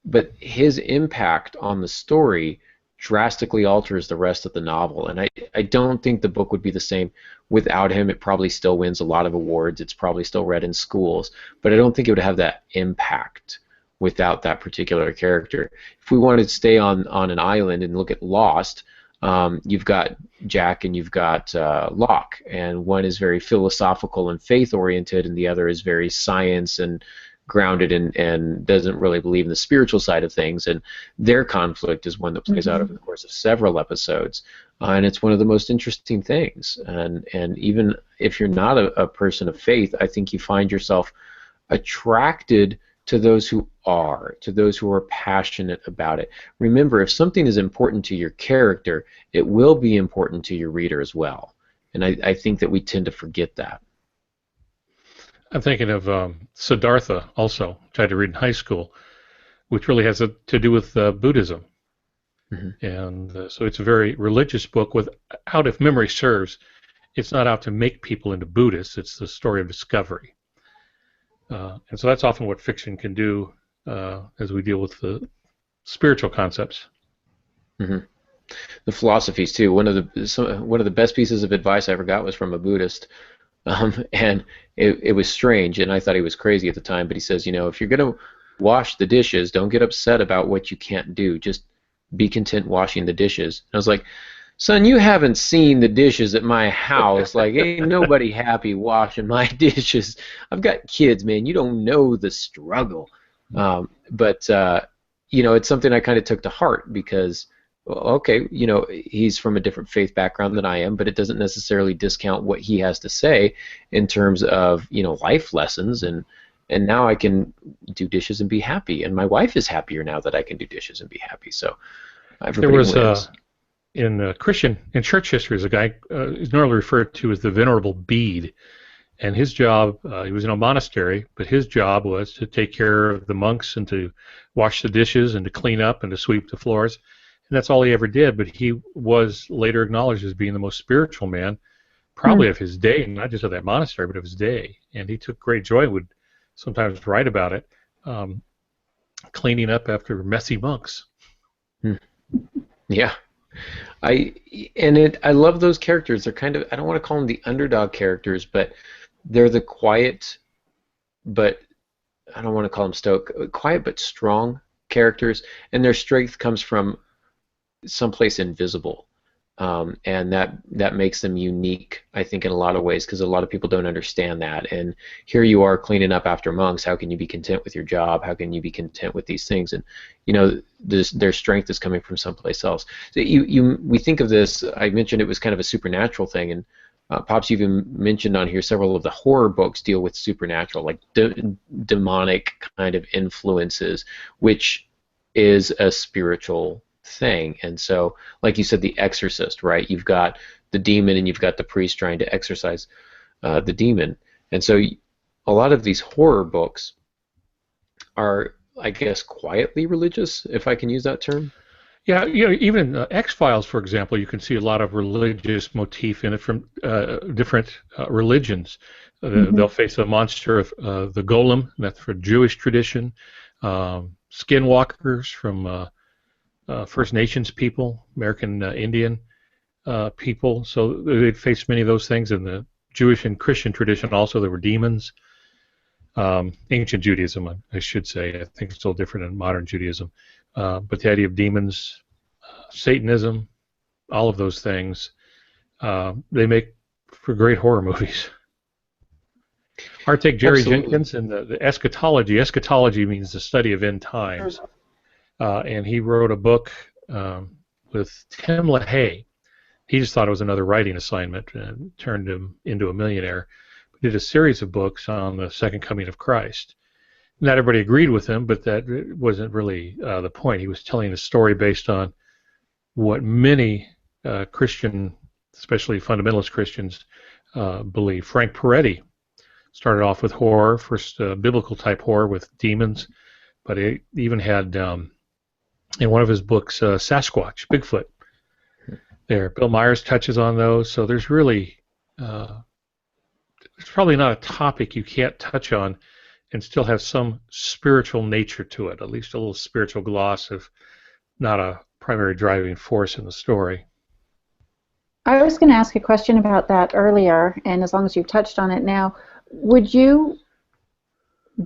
but his impact on the story drastically alters the rest of the novel. And I don't think the book would be the same without him. It probably still wins a lot of awards. It's probably still read in schools. But I don't think it would have that impact without that particular character. If we wanted to stay on an island and look at Lost, you've got Jack and you've got Locke. And one is very philosophical and faith-oriented, and the other is very science and grounded and doesn't really believe in the spiritual side of things, and their conflict is one that plays out over the course of several episodes. and it's one of the most interesting things. And even if you're not a person of faith, I think you find yourself attracted to those who are, to those who are passionate about it. Remember, if something is important to your character, it will be important to your reader as well. And I think that we tend to forget that. I'm thinking of Siddhartha also, which I had to read in high school, which really has to do with Buddhism. Mm-hmm. And so it's a very religious book without, if memory serves, it's not out to make people into Buddhists. It's the story of discovery. And so that's often what fiction can do as we deal with the spiritual concepts. Mm-hmm. The philosophies too. One of the best pieces of advice I ever got was from a Buddhist, and it was strange, and I thought he was crazy at the time. But he says, if you're going to wash the dishes, don't get upset about what you can't do. Just be content washing the dishes. And I was like, son, you haven't seen the dishes at my house. Like, ain't nobody happy washing my dishes. I've got kids, man. You don't know the struggle. But it's something I kind of took to heart because, okay, he's from a different faith background than I am, but it doesn't necessarily discount what he has to say in terms of, life lessons. And now I can do dishes and be happy. And my wife is happier now that I can do dishes and be happy. So everybody wins. In church history, there's a guy who's normally referred to as the Venerable Bede, and his job, he was in a monastery, but his job was to take care of the monks and to wash the dishes and to clean up and to sweep the floors, and that's all he ever did. But he was later acknowledged as being the most spiritual man, probably of his day, not just of that monastery, but of his day, and he took great joy, would sometimes write about it, cleaning up after messy monks. Yeah. I love those characters. They're kind of, I don't want to call them the underdog characters, but they're the quiet, but I don't want to call them quiet but strong characters, and their strength comes from someplace invisible, and that makes them unique, I think, in a lot of ways, because a lot of people don't understand that. And here you are cleaning up after monks. How can you be content with your job? How can you be content with these things? And their strength is coming from someplace else. So we think of this. I mentioned it was kind of a supernatural thing, and Pops even mentioned on here several of the horror books deal with supernatural, like demonic kind of influences, which is a spiritual thing. And so, like you said, The Exorcist, right? You've got the demon and you've got the priest trying to exorcise the demon. And so a lot of these horror books are, I guess, quietly religious, if I can use that term. Yeah, even X-Files, for example, you can see a lot of religious motif in it from different religions. They'll face a monster of the golem, that's for Jewish tradition, skinwalkers from First Nations people, American Indian people. So they'd face many of those things. In the Jewish and Christian tradition also, there were demons. Ancient Judaism, I should say. I think it's still different in modern Judaism. But the idea of demons, Satanism, all of those things, they make for great horror movies. Or take Jerry Absolutely. Jenkins and the eschatology. Eschatology means the study of end times. And he wrote a book with Tim LaHaye. He just thought it was another writing assignment and turned him into a millionaire. He did a series of books on the second coming of Christ. Not everybody agreed with him, but that wasn't really the point. He was telling a story based on what many Christian, especially fundamentalist Christians, believe. Frank Peretti started off with horror, first biblical type horror with demons, but he even had, in one of his books, Sasquatch, Bigfoot. There, Bill Myers touches on those, so there's really, it's probably not a topic you can't touch on and still have some spiritual nature to it, at least a little spiritual gloss, if not a primary driving force in the story. I was going to ask a question about that earlier, and as long as you've touched on it now,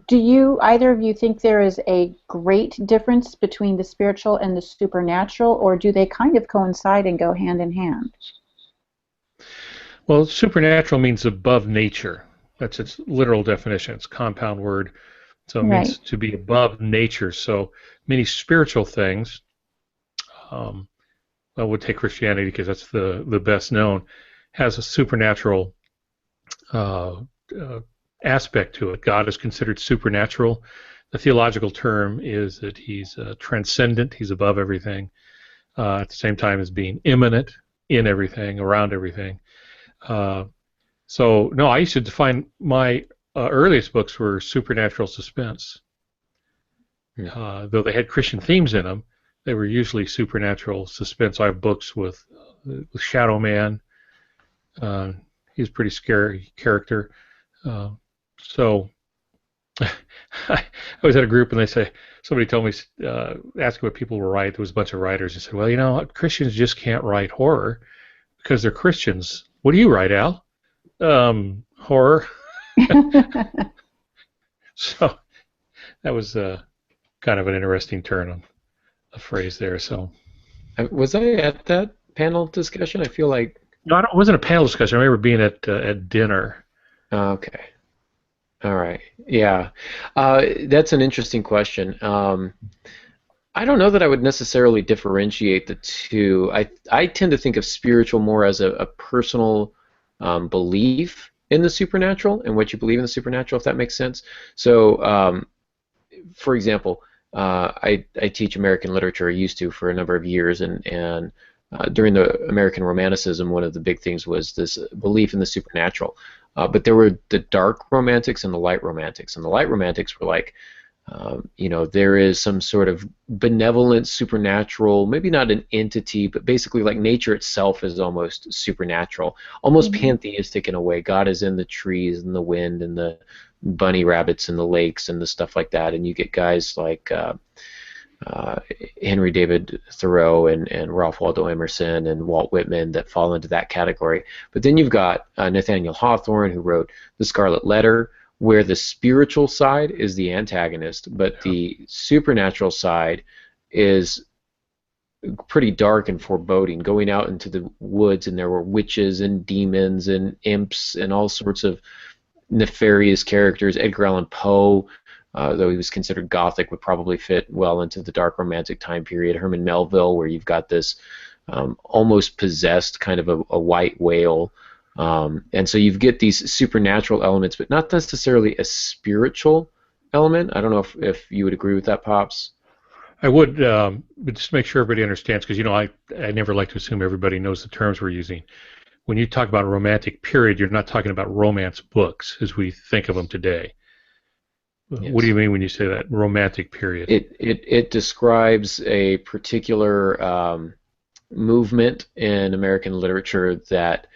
do you, either of you, think there is a great difference between the spiritual and the supernatural, or do they kind of coincide and go hand in hand? Well, supernatural means above nature. That's its literal definition. It's a compound word, so it means to be above nature. So many spiritual things I would take Christianity because that's the best known, has a supernatural uh, aspect to it. God is considered supernatural. The theological term is that he's transcendent, he's above everything, at the same time as being immanent in everything, around everything. So, no, I used to define my earliest books were supernatural suspense. Though they had Christian themes in them, they were usually supernatural suspense. I have books with Shadow Man. He's a pretty scary character. So I was at a group and somebody told me, asked what people were write. There was a bunch of writers. He said, well, Christians just can't write horror because they're Christians. What do you write, Al? Horror. So that was kind of an interesting turn on a phrase there. So Was I at that panel discussion? I feel like... No, it wasn't a panel discussion. I remember being at dinner. Okay. All right. Yeah. That's an interesting question. I don't know that I would necessarily differentiate the two. I tend to think of spiritual more as a personal belief in the supernatural and what you believe in the supernatural, if that makes sense. So, for example, I teach American literature, I used to for a number of years, and during the American Romanticism, one of the big things was this belief in the supernatural. But there were the dark romantics and the light romantics. And the light romantics were like, there is some sort of benevolent supernatural, maybe not an entity, but basically like nature itself is almost supernatural, almost pantheistic in a way. God is in the trees and the wind and the bunny rabbits in the lakes and the stuff like that. And you get guys like Henry David Thoreau and Ralph Waldo Emerson and Walt Whitman that fall into that category. But then you've got Nathaniel Hawthorne, who wrote The Scarlet Letter, where the spiritual side is the antagonist, but the supernatural side is pretty dark and foreboding, going out into the woods, and there were witches and demons and imps and all sorts of nefarious characters. Edgar Allan Poe, though he was considered Gothic, would probably fit well into the dark romantic time period. Herman Melville, where you've got this almost possessed kind of a white whale. And so you get these supernatural elements, but not necessarily a spiritual element. I don't know if you would agree with that, Pops. I would, but just make sure everybody understands, because I never like to assume everybody knows the terms we're using. When you talk about a romantic period, you're not talking about romance books as we think of them today. Yes. What do you mean when you say that, romantic period? It describes a particular movement in American literature that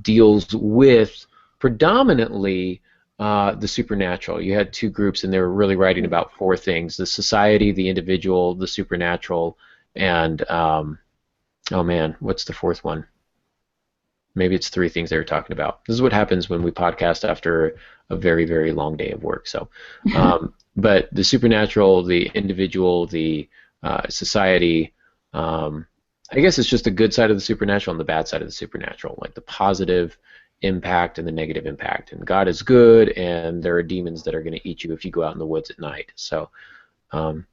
deals with predominantly the supernatural. You had two groups, and they were really writing about four things: the society, the individual, the supernatural, and oh man, what's the fourth one? Maybe it's three things they were talking about. This is what happens when we podcast after a very, very long day of work. So, but the supernatural, the individual, the society, I guess it's just the good side of the supernatural and the bad side of the supernatural, like the positive impact and the negative impact. And God is good, and there are demons that are going to eat you if you go out in the woods at night. So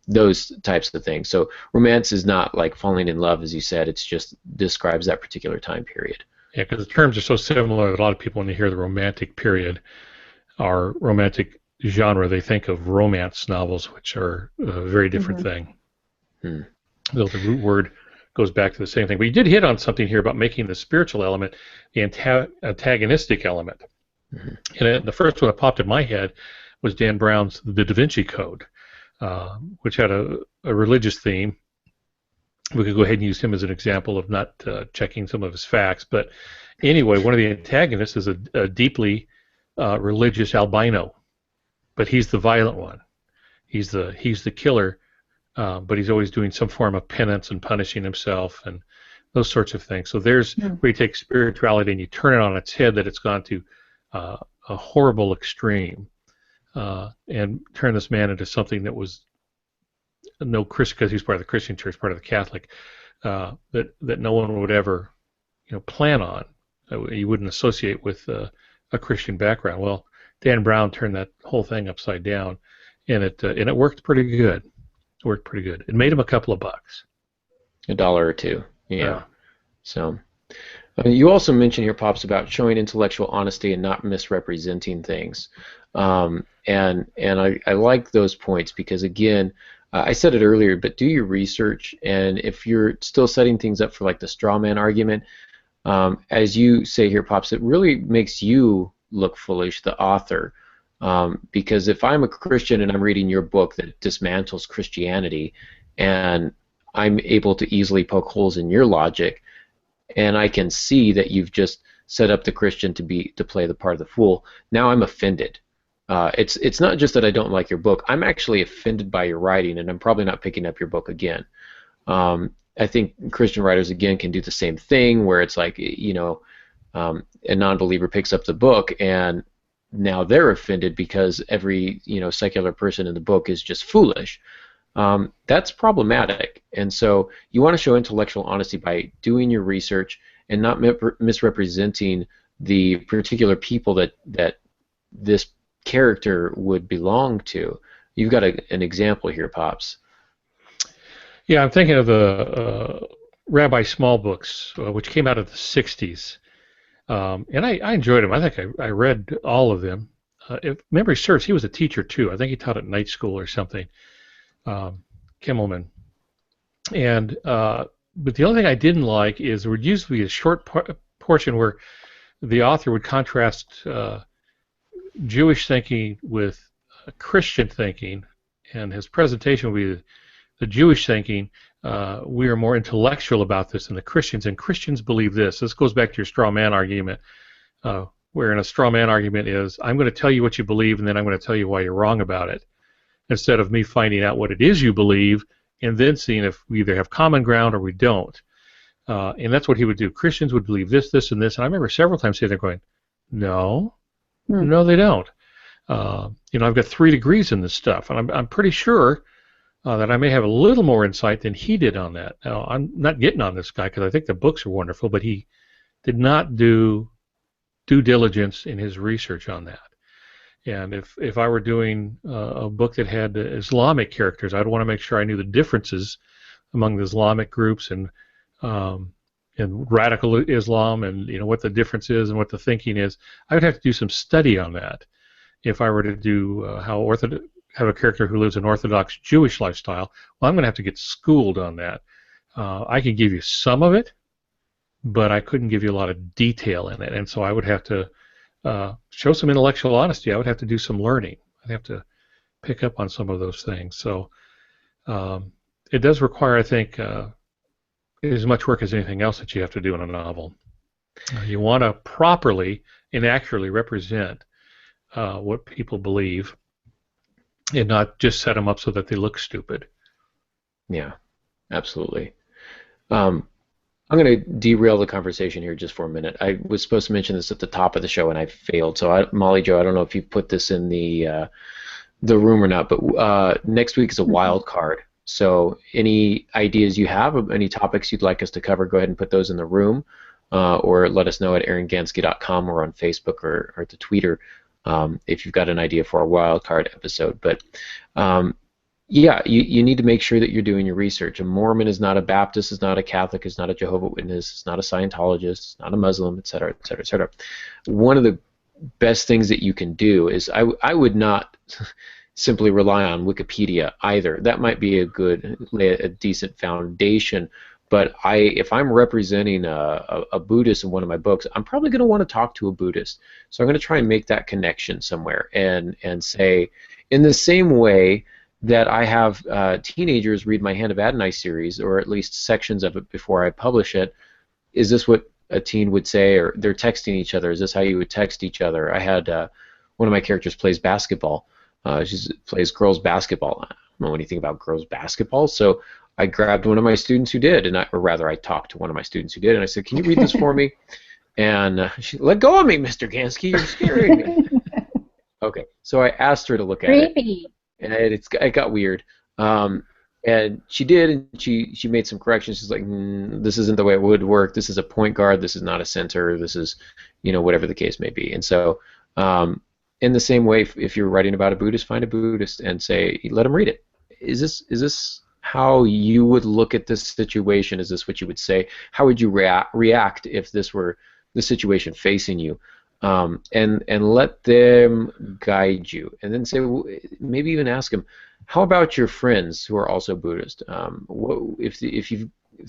those types of things. So romance is not like falling in love, as you said. It's just describes that particular time period. Yeah, because the terms are so similar that a lot of people, when they hear the romantic period or romantic genre, they think of romance novels, which are a very different thing. Though the root word goes back to the same thing. But you did hit on something here about making the spiritual element the antagonistic element. And the first one that popped in my head was Dan Brown's The Da Vinci Code, which had a religious theme. We could go ahead and use him as an example of not checking some of his facts. But anyway, one of the antagonists is a deeply religious albino, but he's the violent one. He's the killer, but he's always doing some form of penance and punishing himself and those sorts of things. So there's where you take spirituality and you turn it on its head, that it's gone to a horrible extreme, and turn this man into something that was no Christian, because he's part of the Christian church, part of the Catholic, that no one would ever plan on. You wouldn't associate with a Christian background. Well, Dan Brown turned that whole thing upside down, and it worked pretty good. It worked pretty good. It made him a couple of bucks. $1 or $2. Yeah. Yeah. So you also mentioned here, Pops, about showing intellectual honesty and not misrepresenting things. And I like those points because, again, I said it earlier, but do your research. And if you're still setting things up for like the straw man argument, as you say here, Pops, it really makes you look foolish, the author. Because if I'm a Christian and I'm reading your book that dismantles Christianity, and I'm able to easily poke holes in your logic, and I can see that you've just set up the Christian to play the part of the fool. Now I'm offended. It's not just that I don't like your book. I'm actually offended by your writing, and I'm probably not picking up your book again. I think Christian writers again can do the same thing, where it's like, a non-believer picks up the book and now they're offended because every secular person in the book is just foolish. That's problematic, and so you want to show intellectual honesty by doing your research and not misrepresenting the particular people that this character would belong to. You've got an example here, Pops. Yeah, I'm thinking of the Rabbi Small books, which came out of the 60s. And I enjoyed them. I think I read all of them. If memory serves, he was a teacher too. I think he taught at night school or something, Kimmelman. And but the only thing I didn't like is there would usually be a short portion where the author would contrast Jewish thinking with Christian thinking, and his presentation would be the Jewish thinking. We are more intellectual about this than the Christians, and Christians believe this. This goes back to your straw man argument, where in a straw man argument is, I'm going to tell you what you believe, and then I'm going to tell you why you're wrong about it, instead of me finding out what it is you believe, and then seeing if we either have common ground or we don't. And that's what he would do. Christians would believe this, this, and this, and I remember several times sitting there going, no, no, they don't. I've got 3 degrees in this stuff, and I'm pretty sure that I may have a little more insight than he did on that. Now, I'm not getting on this guy because I think the books are wonderful, but he did not do due diligence in his research on that. And if I were doing a book that had Islamic characters, I'd want to make sure I knew the differences among the Islamic groups and radical Islam, and what the difference is and what the thinking is. I would have to do some study on that if I were to do have a character who lives an Orthodox Jewish lifestyle. Well, I'm going to have to get schooled on that. I could give you some of it, but I couldn't give you a lot of detail in it, and so I would have to show some intellectual honesty. I would have to do some learning. I'd have to pick up on some of those things. So it does require, I think, as much work as anything else that you have to do in a novel. You want to properly and accurately represent what people believe, and not just set them up so that they look stupid. Yeah, absolutely. I'm going to derail the conversation here just for a minute. I was supposed to mention this at the top of the show, and I failed. So, Molly Jo, I don't know if you put this in the room or not, but next week is a wild card. So, any ideas you have of any topics you'd like us to cover, go ahead and put those in the room, or let us know at aarongansky.com or on Facebook or at the Twitter if you've got an idea for a wild card episode. But yeah, you need to make sure that you're doing your research. A Mormon is not a Baptist, is not a Catholic, is not a Jehovah's Witness, is not a Scientologist, is not a Muslim, etc., etc., etc. One of the best things that you can do is I would not simply rely on Wikipedia either. That might be a decent foundation, but if I'm representing a Buddhist in one of my books, I'm probably going to want to talk to a Buddhist. So I'm going to try and make that connection somewhere and say, in the same way that I have teenagers read my Hand of Adonai series, or at least sections of it before I publish it. Is this what a teen would say? Or they're texting each other. Is this how you would text each other? I had one of my characters plays basketball. She plays girls basketball. I don't know anything about girls basketball, so I grabbed one of my students who did, or rather I talked to one of my students who did, and I said, can you read this for me? And she, let go of me, Mr. Gansky, you're scaring me. Okay, so I asked her to look at it. And it got weird, and she did, and she made some corrections. She's like, this isn't the way it would work. This is a point guard. This is not a center. This is, whatever the case may be. And so, in the same way, if you're writing about a Buddhist, find a Buddhist and say, let them read it. Is this how you would look at this situation. Is this what you would say? How would you react if this were the situation facing you? And let them guide you, and then say, maybe even ask them, how about your friends who are also Buddhist? If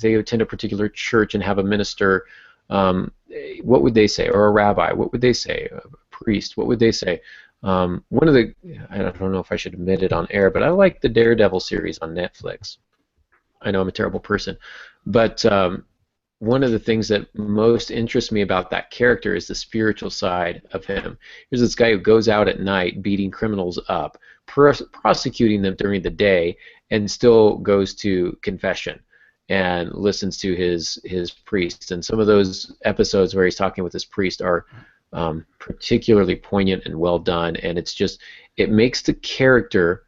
they attend a particular church and have a minister, what would they say? Or a rabbi, what would they say? A priest, what would they say? One of the, I don't know if I should admit it on air, but I like the Daredevil series on Netflix. I know I'm a terrible person, but one of the things that most interests me about that character is the spiritual side of him. Here's this guy who goes out at night beating criminals up, prosecuting them during the day, and still goes to confession and listens to his priest. And some of those episodes where he's talking with his priest are particularly poignant and well done, and it makes the character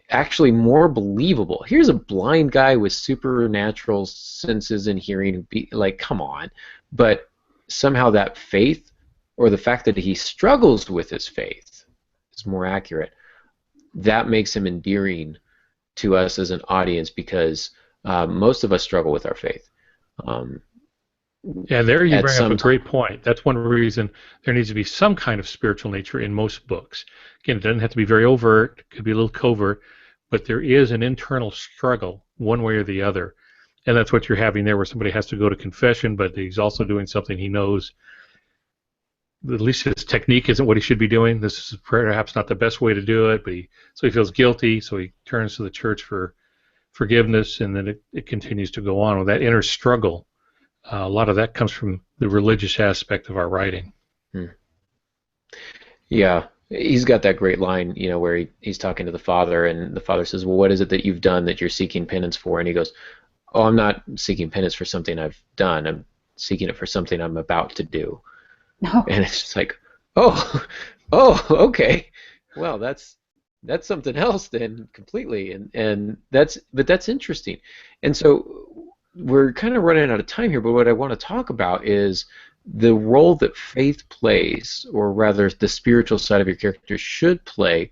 actually more believable. Here's a blind guy with supernatural senses and hearing, like, come on. But somehow that faith, or the fact that he struggles with his faith, is more accurate. That makes him endearing to us as an audience, because most of us struggle with our faith. Yeah, there you bring up a great point. That's one reason there needs to be some kind of spiritual nature in most books. Again, it doesn't have to be very overt. It could be a little covert, but there is an internal struggle one way or the other. And that's what you're having there, where somebody has to go to confession, but he's also doing something he knows, at least his technique isn't what he should be doing. This is perhaps not the best way to do it, but so he feels guilty, so he turns to the church for forgiveness, and then it continues to go on with that inner struggle. A lot of that comes from the religious aspect of our writing. Yeah, he's got that great line, where he's talking to the father, and the father says, well, what is it that you've done that you're seeking penance for? And he goes, oh, I'm not seeking penance for something I've done. I'm seeking it for something I'm about to do. No. And it's just like, oh, okay. Well, that's something else then, completely. And that's interesting. And so we're kind of running out of time here, but what I want to talk about is the role that faith plays, or rather the spiritual side of your character should play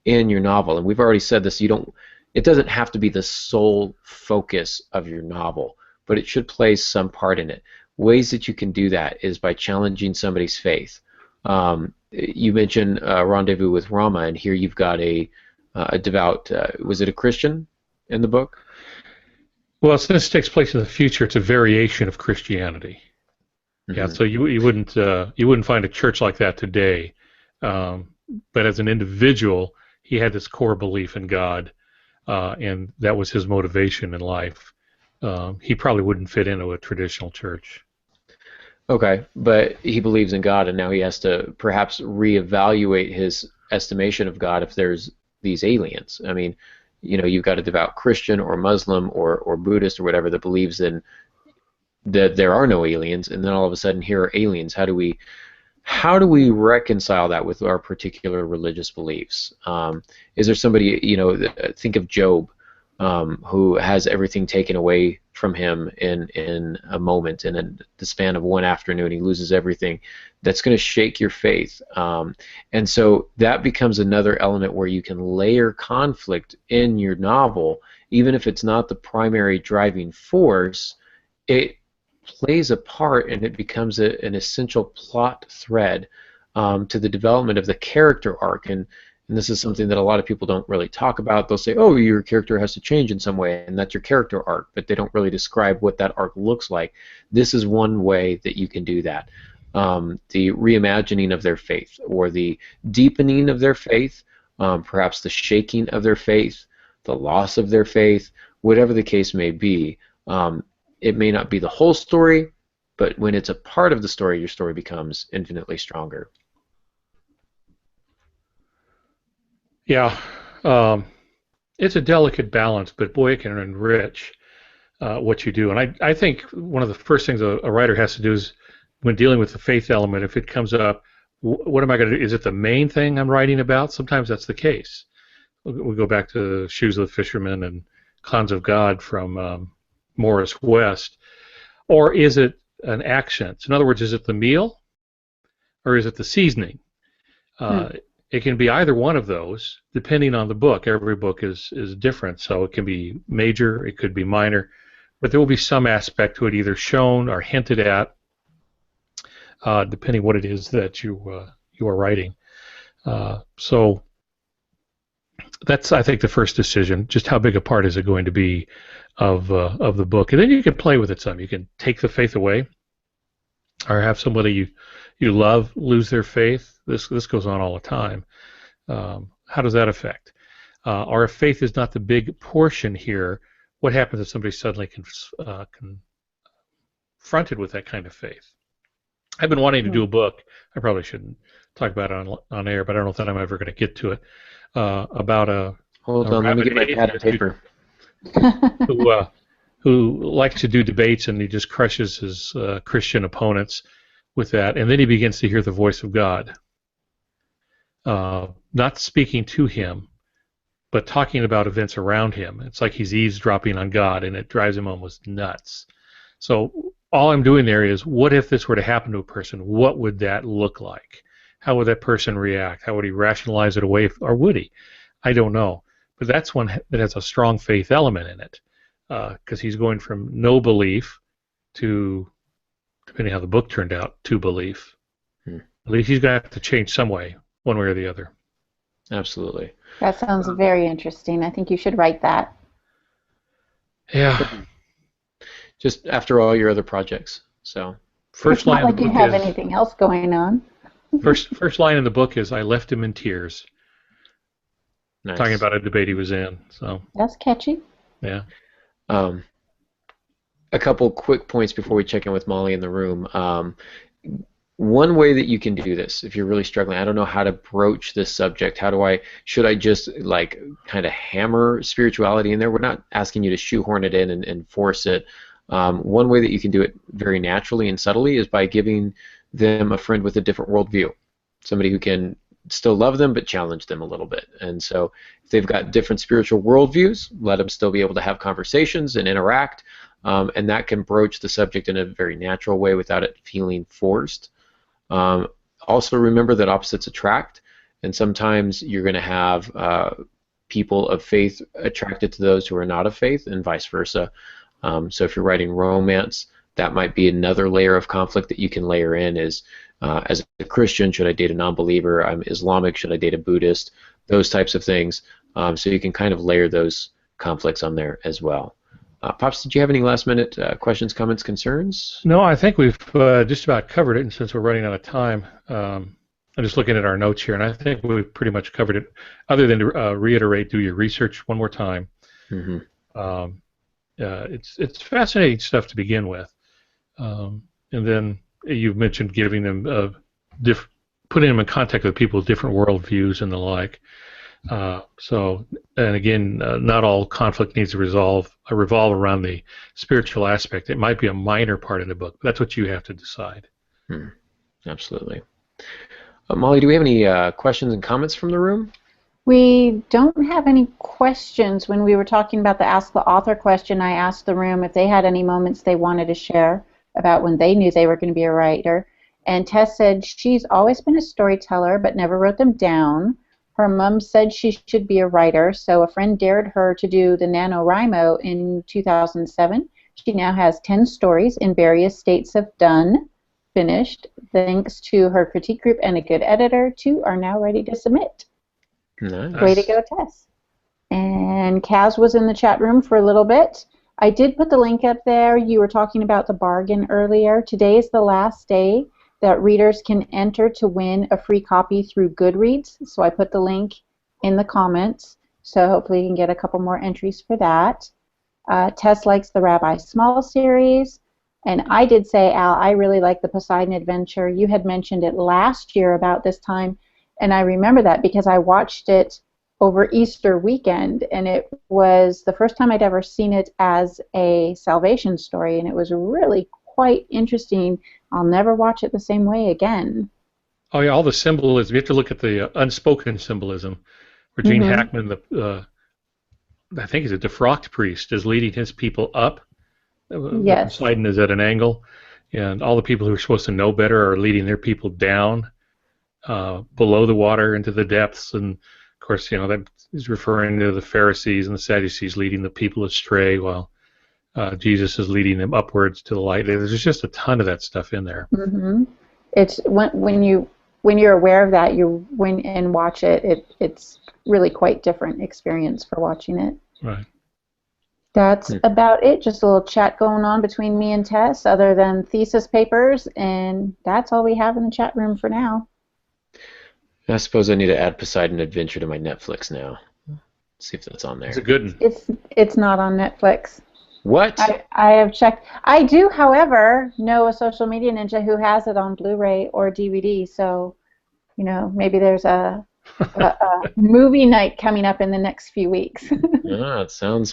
in your novel. And we've already said this, it doesn't have to be the sole focus of your novel, but it should play some part in it. Ways that you can do that is by challenging somebody's faith. You mentioned Rendezvous with Rama, and here you've got a devout, was it a Christian in the book? Well, since it takes place in the future, it's a variation of Christianity. Mm-hmm. Yeah, so you wouldn't find a church like that today. But as an individual, he had this core belief in God, and that was his motivation in life. He probably wouldn't fit into a traditional church. Okay, but he believes in God, and now he has to perhaps reevaluate his estimation of God if there's these aliens. I mean, you've got a devout Christian or Muslim or Buddhist or whatever that believes in that there are no aliens, and then all of a sudden here are aliens. How do we reconcile that with our particular religious beliefs? Is there somebody, think of Job, who has everything taken away from him in a moment, and in the span of one afternoon he loses everything. That's going to shake your faith, and so that becomes another element where you can layer conflict in your novel, even if it's not the primary driving force. It plays a part, and it becomes an essential plot thread to the development of the character arc. And this is something that a lot of people don't really talk about. They'll say, oh, your character has to change in some way, and that's your character arc, but they don't really describe what that arc looks like. This is one way that you can do that. The reimagining of their faith, or the deepening of their faith, perhaps the shaking of their faith, the loss of their faith, whatever the case may be. It may not be the whole story, but when it's a part of the story, your story becomes infinitely stronger. Yeah, it's a delicate balance, but boy, it can enrich what you do. And I think one of the first things a writer has to do is, when dealing with the faith element, if it comes up, what am I going to do? Is it the main thing I'm writing about? Sometimes that's the case. We go back to Shoes of the Fisherman and Cons of God from Morris West. Or is it an accent? In other words, is it the meal, or is it the seasoning? it can be either one of those, depending on the book. Every book is different, so it can be major, it could be minor, but there will be some aspect to it either shown or hinted at, depending what it is that you are writing. So that's, I think, the first decision. Just how big a part is it going to be of the book, and then you can play with it some. You can take the faith away, or have somebody you love lose their faith. This goes on all the time. How does that affect? Or if faith is not the big portion here, what happens if somebody's suddenly confronted with that kind of faith? I've been wanting to do a book. I probably shouldn't talk about it on air, but I don't know that I'm ever going to get to it. About a hold on, let me get my pad and paper. Who likes to do debates, and he just crushes his Christian opponents with that, and then he begins to hear the voice of God, not speaking to him, but talking about events around him. It's like he's eavesdropping on God, and it drives him almost nuts. So all I'm doing there is, what if this were to happen to a person? What would that look like? How would that person react? How would he rationalize it away, or would he? I don't know. But that's one that has a strong faith element in it, because he's going from no belief to, depending how the book turned out, to belief. At least he's going to have to change some way, one way or the other. Absolutely. That sounds very interesting. I think you should write that. Yeah. Just after all your other projects. So first line of the book is, not like you have anything else going on. First line in the book is, I left him in tears. Nice. Talking about a debate he was in. So that's catchy. Yeah. A couple quick points before we check in with Molly in the room. One way that you can do this, if you're really struggling, I don't know how to broach this subject. Should I just like kind of hammer spirituality in there? We're not asking you to shoehorn it in and force it. One way that you can do it very naturally and subtly is by giving them a friend with a different worldview, somebody who can still love them but challenge them a little bit. And so if they've got different spiritual worldviews, let them still be able to have conversations and interact, and that can broach the subject in a very natural way without it feeling forced. Also remember that opposites attract, and sometimes you're going to have people of faith attracted to those who are not of faith, and vice versa. So if you're writing romance, that might be another layer of conflict that you can layer in is, as a Christian, should I date a non-believer? I'm Islamic, should I date a Buddhist? Those types of things. So you can kind of layer those conflicts on there as well. Pops, did you have any last-minute questions, comments, concerns? No, I think we've just about covered it, and since we're running out of time, I'm just looking at our notes here, and I think we've pretty much covered it, other than to reiterate, do your research one more time. Mm-hmm. It's fascinating stuff to begin with. And then you've mentioned giving them putting them in contact with people with different worldviews and the like. So, and again, not all conflict needs to revolve around the spiritual aspect. It might be a minor part in the book, but that's what you have to decide. Absolutely. Molly, do we have any questions and comments from the room? We don't have any questions. When we were talking about the Ask the Author question, I asked the room if they had any moments they wanted to share about when they knew they were going to be a writer. And Tess said she's always been a storyteller but never wrote them down. Her mom said she should be a writer, so a friend dared her to do the NaNoWriMo in 2007. She now has 10 stories in various states of done, finished. Thanks to her critique group and a good editor, 2 are now ready to submit. Nice. Way to go, Tess. And Kaz was in the chat room for a little bit. I did put the link up there. You were talking about the bargain earlier. Today is the last day that readers can enter to win a free copy through Goodreads. So I put the link in the comments. So hopefully you can get a couple more entries for that. Tess likes the Rabbi Small series. And I did say, Al, I really like the Poseidon Adventure. You had mentioned it last year about this time. And I remember that because I watched it over Easter weekend. And it was the first time I'd ever seen it as a salvation story. And it was really quite interesting. I'll never watch it the same way again. Oh yeah, all the symbolism. You have to look at the unspoken symbolism, where Gene Hackman, I think he's a defrocked priest, is leading his people up. Yes. Poseidon is at an angle, and all the people who are supposed to know better are leading their people down. below the water into the depths, and of course, that is referring to the Pharisees and the Sadducees leading the people astray, while Jesus is leading them upwards to the light. There's just a ton of that stuff in there. Mm-hmm. It's when you're aware of that, you and watch it. It's really quite different experience for watching it. Right. That's about it. Just a little chat going on between me and Tess, other than thesis papers, and that's all we have in the chat room for now. I suppose I need to add Poseidon Adventure to my Netflix now. See if that's on there. It's a good one. It's not on Netflix. What? I have checked. I do, however, know a social media ninja who has it on Blu-ray or DVD. So, maybe there's a movie night coming up in the next few weeks. Yeah, it sounds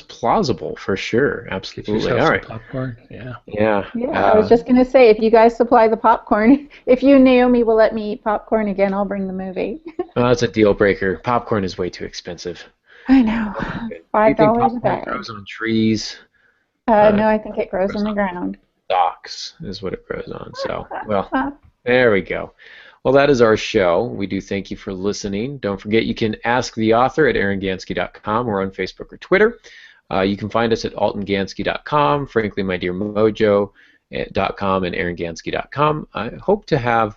plausible for sure. Absolutely. All right. Popcorn. Yeah. Yeah. I was just gonna say, if you guys supply the popcorn, if you and Naomi will let me eat popcorn again, I'll bring the movie. That's a deal breaker. Popcorn is way too expensive. I know. $5 a bag. Grows on trees. No, I think it grows on the ground. Docks is what it grows on. So, well, there we go. Well, that is our show. We do thank you for listening. Don't forget you can ask the author at aarongansky.com or on Facebook or Twitter. You can find us at altongansky.com, frankly-my-dear-mojo.com, and aarongansky.com. I hope to have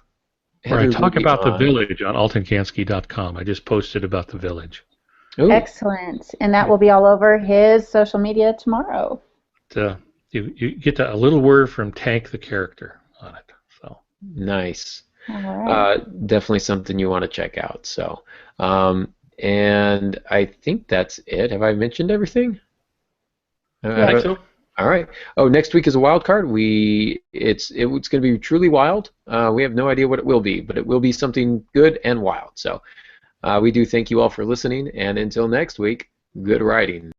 Heather talk about the village on altongansky.com. I just posted about the village. Ooh. Excellent. And that will be all over his social media tomorrow. You get a little word from Tank the character on it. So nice. All right. Definitely something you want to check out. So, and I think that's it. Have I mentioned everything? I think so. All right. Oh, next week is a wild card. It's going to be truly wild. We have no idea what it will be, but it will be something good and wild. So, we do thank you all for listening, and until next week, good writing.